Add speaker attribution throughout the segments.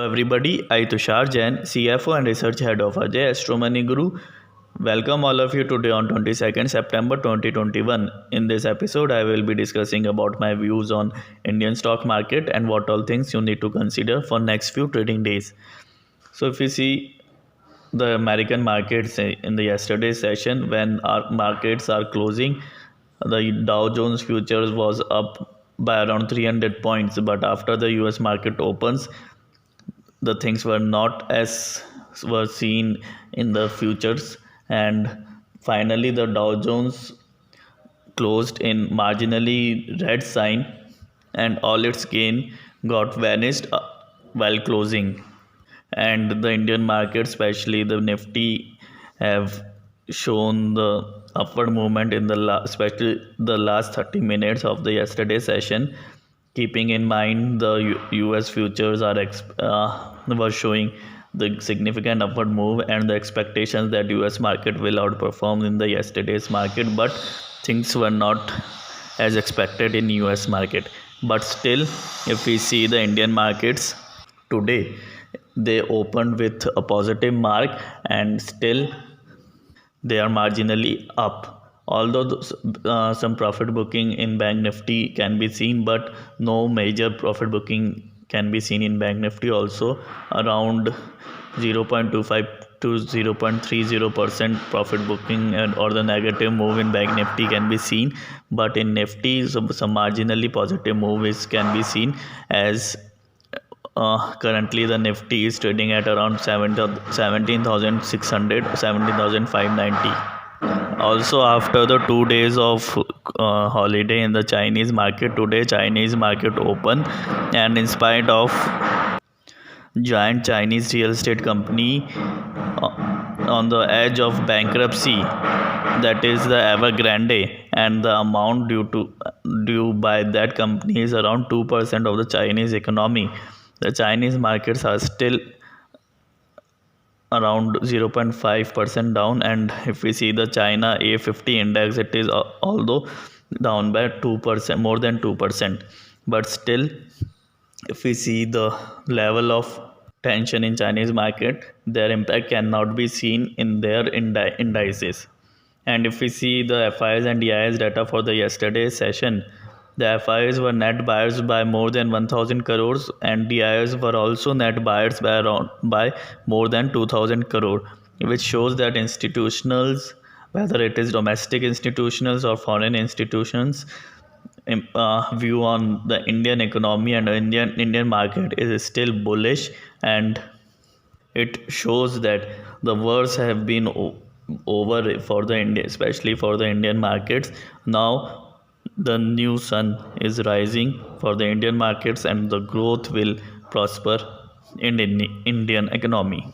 Speaker 1: everybody. I Tushar Jain, CFO and Research Head of Ajay Astro Money Guru. Welcome all of you today on 22nd September 2021. In this episode, I will be discussing about my views on Indian stock market and what all things you need to consider for next few trading days. So if you see the American markets in the yesterday's session, when our markets are closing, the Dow Jones futures was up by around 300 points, but after the US market opens, the things were not as were seen in the futures, and finally the Dow Jones closed in marginally red sign, and all its gain got vanished while closing. And the Indian market, especially the Nifty, have shown the upward movement in the especially the last 30 minutes of the yesterday session. Keeping in mind the US futures are were showing the significant upward move and the expectations that US market will outperform in the yesterday's market, but things were not as expected in US market. But still, if we see the Indian markets today, they opened with a positive mark, and still they are marginally up. Although some profit booking in Bank Nifty can be seen, but no major profit booking can be seen in Bank Nifty. Also, around 0.25 to 0.30% profit booking or the negative move in Bank Nifty can be seen, but in Nifty some marginally positive move can be seen, as currently the Nifty is trading at around 17,600, 17,590. Also, after the 2 days of holiday in the Chinese market, today Chinese market open, and in spite of giant Chinese real estate company on the edge of bankruptcy, that is the Evergrande, and the amount due by that company is around 2% of the Chinese economy. The Chinese markets are still around 0.5% down, and if we see the China A50 index, it is although down by 2%, more than 2%, but still if we see the level of tension in Chinese market, their impact cannot be seen in their indices. And if we see the FIs and DIs data for the yesterday's session, the FIs were net buyers by more than 1,000 crores, and DIs were also net buyers by more than 2,000 crore, which shows that institutionals, whether it is domestic institutions or foreign institutions, view on the Indian economy and the Indian market is still bullish, and it shows that the worst have been over for the India, especially for the Indian markets. Now the new sun is rising for the Indian markets, and the growth will prosper in Indian economy.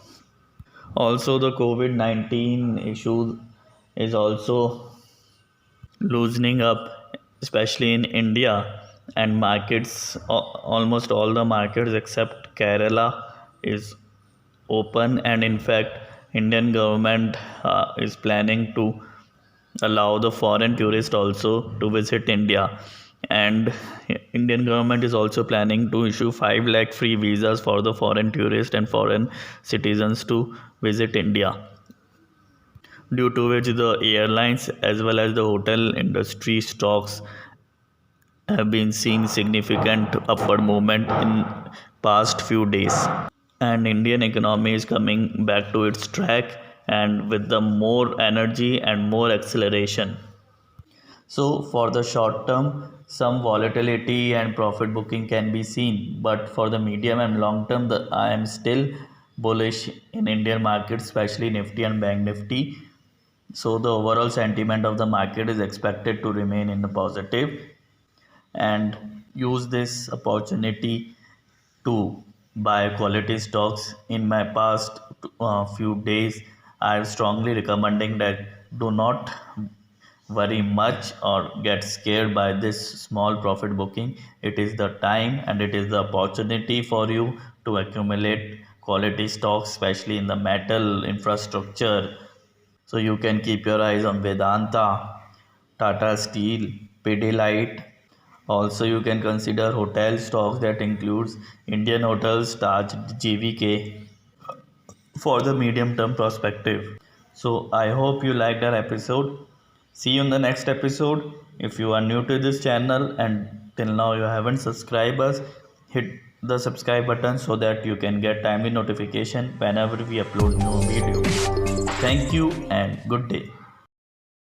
Speaker 1: Also, the COVID-19 issue is also loosening up, especially in India, and markets, almost all the markets except Kerala is open, and in fact Indian government is planning to allow the foreign tourists also to visit India, and Indian government is also planning to issue 5 lakh free visas for the foreign tourists and foreign citizens to visit India, due to which the airlines as well as the hotel industry stocks have been seeing significant upward movement in past few days, and Indian economy is coming back to its track, and with the more energy and more acceleration. So for the short term, some volatility and profit booking can be seen, but for the medium and long term, I am still bullish in Indian markets, especially Nifty and Bank Nifty. So the overall sentiment of the market is expected to remain in the positive, and use this opportunity to buy quality stocks. In my past few days, I am strongly recommending that do not worry much or get scared by this small profit booking. It is the time and it is the opportunity for you to accumulate quality stocks, especially in the metal infrastructure. So you can keep your eyes on Vedanta, Tata Steel, Pidilite, Also, you can consider hotel stocks that includes Indian Hotels, Taj, GVK for the medium term perspective. So I hope you liked our episode. See you in the next episode. If you are new to this channel and till now you haven't subscribed us, hit the subscribe button so that you can get timely notification whenever we upload new video. Thank you and good day.